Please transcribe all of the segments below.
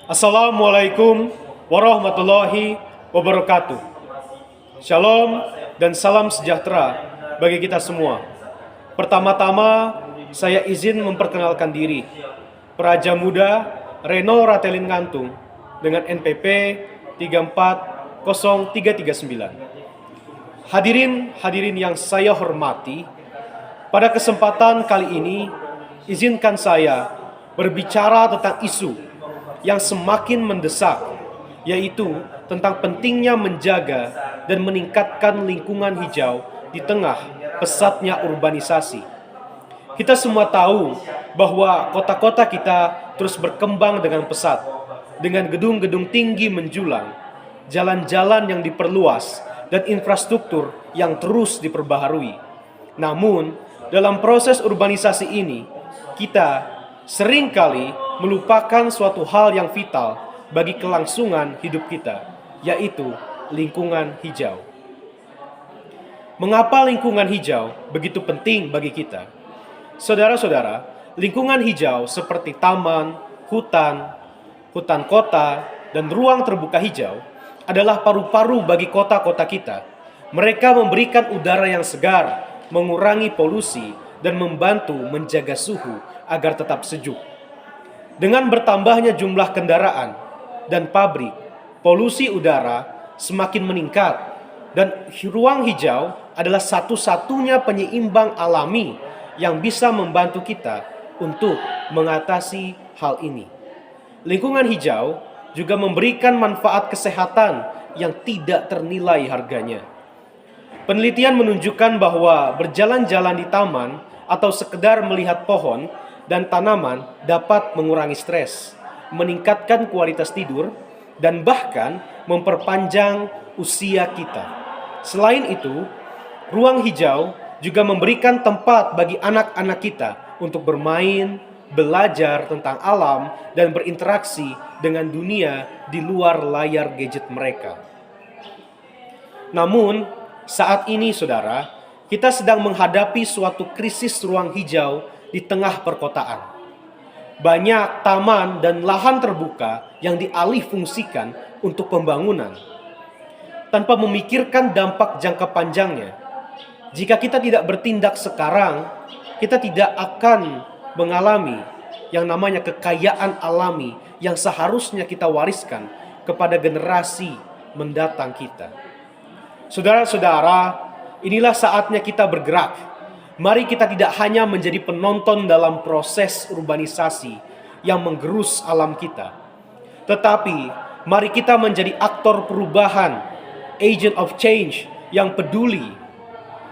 Assalamualaikum warahmatullahi wabarakatuh. Shalom dan salam sejahtera bagi kita semua. Pertama-tama, saya izin memperkenalkan diri. Praja Muda Reno Ratelin Ngantung dengan NPP 340339. Hadirin yang saya hormati, pada kesempatan kali ini, izinkan saya berbicara tentang isu yang semakin mendesak, yaitu tentang pentingnya menjaga dan meningkatkan lingkungan hijau di tengah pesatnya urbanisasi. Kita semua tahu bahwa kota-kota kita terus berkembang dengan pesat, dengan gedung-gedung tinggi menjulang, jalan-jalan yang diperluas, dan infrastruktur yang terus diperbaharui. Namun, dalam proses urbanisasi ini, kita seringkali melupakan suatu hal yang vital bagi kelangsungan hidup kita, yaitu lingkungan hijau. Mengapa lingkungan hijau begitu penting bagi kita? Saudara-saudara, lingkungan hijau seperti taman, hutan kota, dan ruang terbuka hijau adalah paru-paru bagi kota-kota kita. Mereka memberikan udara yang segar, mengurangi polusi, dan membantu menjaga suhu agar tetap sejuk. Dengan bertambahnya jumlah kendaraan dan pabrik, polusi udara semakin meningkat, dan ruang hijau adalah satu-satunya penyeimbang alami yang bisa membantu kita untuk mengatasi hal ini. Lingkungan hijau juga memberikan manfaat kesehatan yang tidak ternilai harganya. Penelitian menunjukkan bahwa berjalan-jalan di taman atau sekedar melihat pohon dan tanaman dapat mengurangi stres, meningkatkan kualitas tidur, dan bahkan memperpanjang usia kita. Selain itu, ruang hijau juga memberikan tempat bagi anak-anak kita untuk bermain, belajar tentang alam, dan berinteraksi dengan dunia di luar layar gadget mereka. Namun, saat ini saudara, kita sedang menghadapi suatu krisis ruang hijau di tengah perkotaan. Banyak taman dan lahan terbuka yang dialihfungsikan untuk pembangunan tanpa memikirkan dampak jangka panjangnya. Jika kita tidak bertindak sekarang, kita tidak akan mengalami yang namanya kekayaan alami yang seharusnya kita wariskan kepada generasi mendatang kita. Saudara-saudara, inilah saatnya kita bergerak. Mari kita tidak hanya menjadi penonton dalam proses urbanisasi yang menggerus alam kita, tetapi mari kita menjadi aktor perubahan, agent of change yang peduli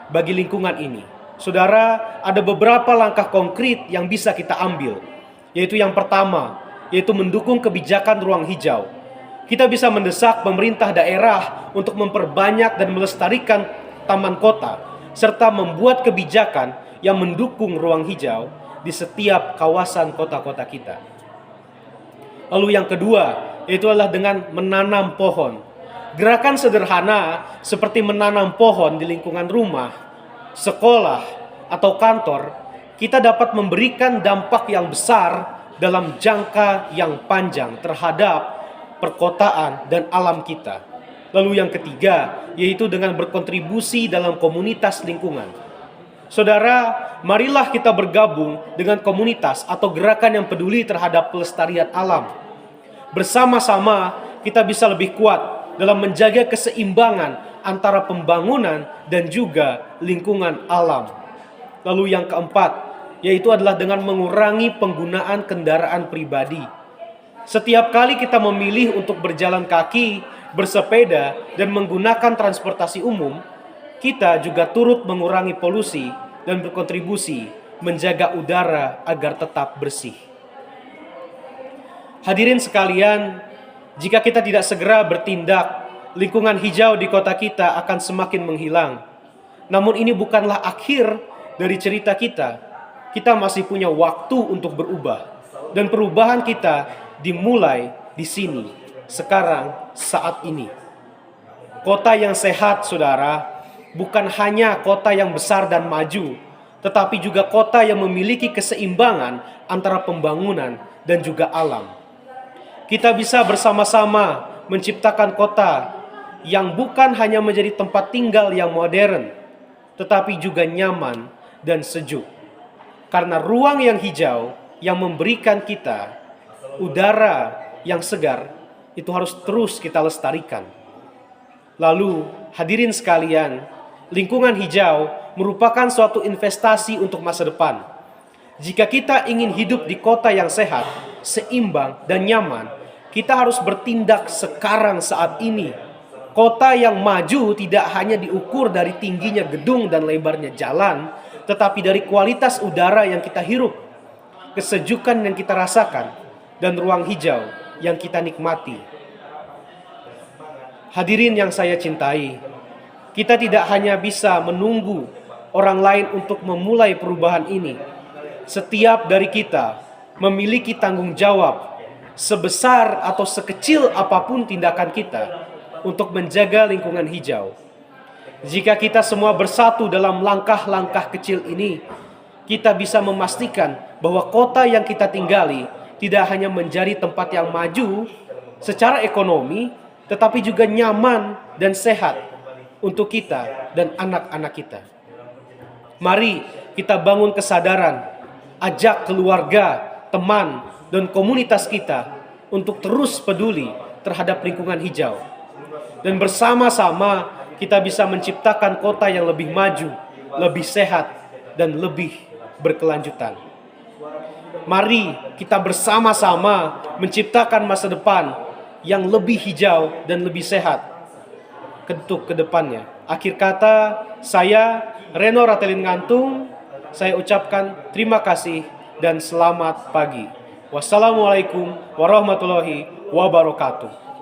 bagi lingkungan ini. Saudara, ada beberapa langkah konkret yang bisa kita ambil, yaitu yang pertama, yaitu mendukung kebijakan ruang hijau. Kita bisa mendesak pemerintah daerah untuk memperbanyak dan melestarikan taman kota, serta membuat kebijakan yang mendukung ruang hijau di setiap kawasan kota-kota kita. Lalu yang kedua, yaitu adalah dengan menanam pohon. Gerakan sederhana seperti menanam pohon di lingkungan rumah, sekolah, atau kantor, kita dapat memberikan dampak yang besar dalam jangka yang panjang terhadap perkotaan dan alam kita. Lalu yang ketiga, yaitu dengan berkontribusi dalam komunitas lingkungan. Saudara, marilah kita bergabung dengan komunitas atau gerakan yang peduli terhadap pelestarian alam. Bersama-sama kita bisa lebih kuat dalam menjaga keseimbangan antara pembangunan dan juga lingkungan alam. Lalu yang keempat, yaitu adalah dengan mengurangi penggunaan kendaraan pribadi. Setiap kali kita memilih untuk berjalan kaki, bersepeda, dan menggunakan transportasi umum, kita juga turut mengurangi polusi dan berkontribusi menjaga udara agar tetap bersih. Hadirin sekalian, jika kita tidak segera bertindak, lingkungan hijau di kota kita akan semakin menghilang. Namun ini bukanlah akhir dari cerita kita. Kita masih punya waktu untuk berubah. Dan perubahan kita dimulai di sini, sekarang, saat ini. Kota yang sehat, saudara, bukan hanya kota yang besar dan maju, tetapi juga kota yang memiliki keseimbangan antara pembangunan dan juga alam. Kita bisa bersama-sama menciptakan kota yang bukan hanya menjadi tempat tinggal yang modern, tetapi juga nyaman dan sejuk. Karena ruang yang hijau yang memberikan kita udara yang segar, itu harus terus kita lestarikan. Lalu, hadirin sekalian, lingkungan hijau merupakan suatu investasi untuk masa depan. Jika kita ingin hidup di kota yang sehat, seimbang, dan nyaman, kita harus bertindak sekarang saat ini. Kota yang maju tidak hanya diukur dari tingginya gedung dan lebarnya jalan, tetapi dari kualitas udara yang kita hirup, kesejukan yang kita rasakan, dan ruang hijau yang kita nikmati. Hadirin yang saya cintai, kita tidak hanya bisa menunggu orang lain untuk memulai perubahan ini. Setiap dari kita memiliki tanggung jawab, sebesar atau sekecil apapun tindakan kita, untuk menjaga lingkungan hijau. Jika kita semua bersatu dalam langkah-langkah kecil ini, kita bisa memastikan bahwa kota yang kita tinggali tidak hanya menjadi tempat yang maju secara ekonomi, tetapi juga nyaman dan sehat untuk kita dan anak-anak kita. Mari kita bangun kesadaran, ajak keluarga, teman, dan komunitas kita untuk terus peduli terhadap lingkungan hijau. Dan bersama-sama kita bisa menciptakan kota yang lebih maju, lebih sehat, dan lebih berkelanjutan. Mari kita bersama-sama menciptakan masa depan yang lebih hijau dan lebih sehat untuk ke depannya. Akhir kata, saya Reno Ratelin Ngantung, saya ucapkan terima kasih dan selamat pagi. Wassalamualaikum warahmatullahi wabarakatuh.